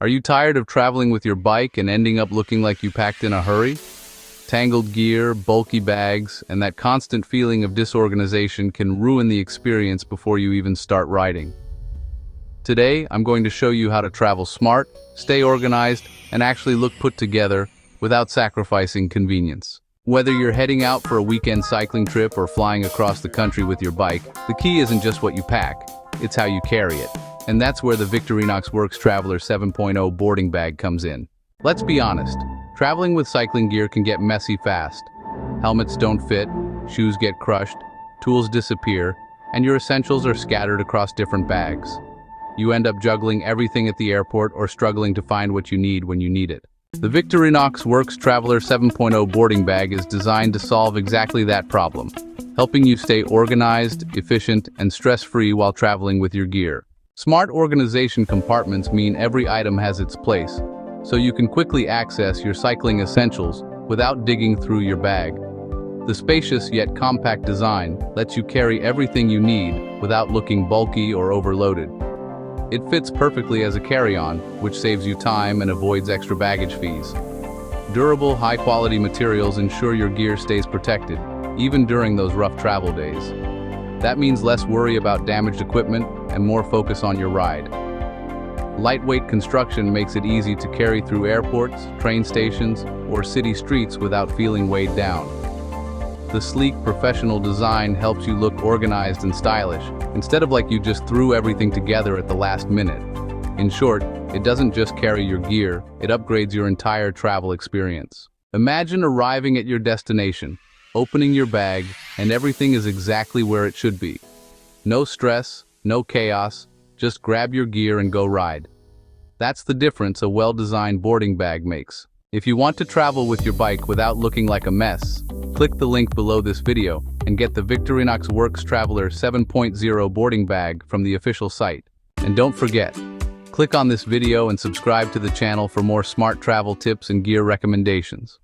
Are you tired of traveling with your bike and ending up looking like you packed in a hurry? Tangled gear, bulky bags, and that constant feeling of disorganization can ruin the experience before you even start riding. Today, I'm going to show you how to travel smart, stay organized, and actually look put together without sacrificing convenience. Whether you're heading out for a weekend cycling trip or flying across the country with your bike, the key isn't just what you pack, it's how you carry it. And that's where the Victorinox Works Traveler 7.0 boarding bag comes in. Let's be honest, traveling with cycling gear can get messy fast. Helmets don't fit, shoes get crushed, tools disappear, and your essentials are scattered across different bags. You end up juggling everything at the airport or struggling to find what you need when you need it. The Victorinox Works Traveler 7.0 boarding bag is designed to solve exactly that problem, helping you stay organized, efficient, and stress-free while traveling with your gear. Smart organization compartments mean every item has its place, so you can quickly access your cycling essentials without digging through your bag. The spacious yet compact design lets you carry everything you need without looking bulky or overloaded. It fits perfectly as a carry-on, which saves you time and avoids extra baggage fees. Durable, high-quality materials ensure your gear stays protected, even during those rough travel days. That means less worry about damaged equipment and more focus on your ride. Lightweight construction makes it easy to carry through airports, train stations, or city streets without feeling weighed down. The sleek, professional design helps you look organized and stylish, instead of like you just threw everything together at the last minute. In short, it doesn't just carry your gear, it upgrades your entire travel experience. Imagine arriving at your destination, opening your bag, and everything is exactly where it should be. No stress, no chaos, just grab your gear and go ride. That's the difference a well-designed boarding bag makes. If you want to travel with your bike without looking like a mess, click the link below this video and get the Victorinox Works Traveler 7.0 boarding bag from the official site. And don't forget, click on this video and subscribe to the channel for more smart travel tips and gear recommendations.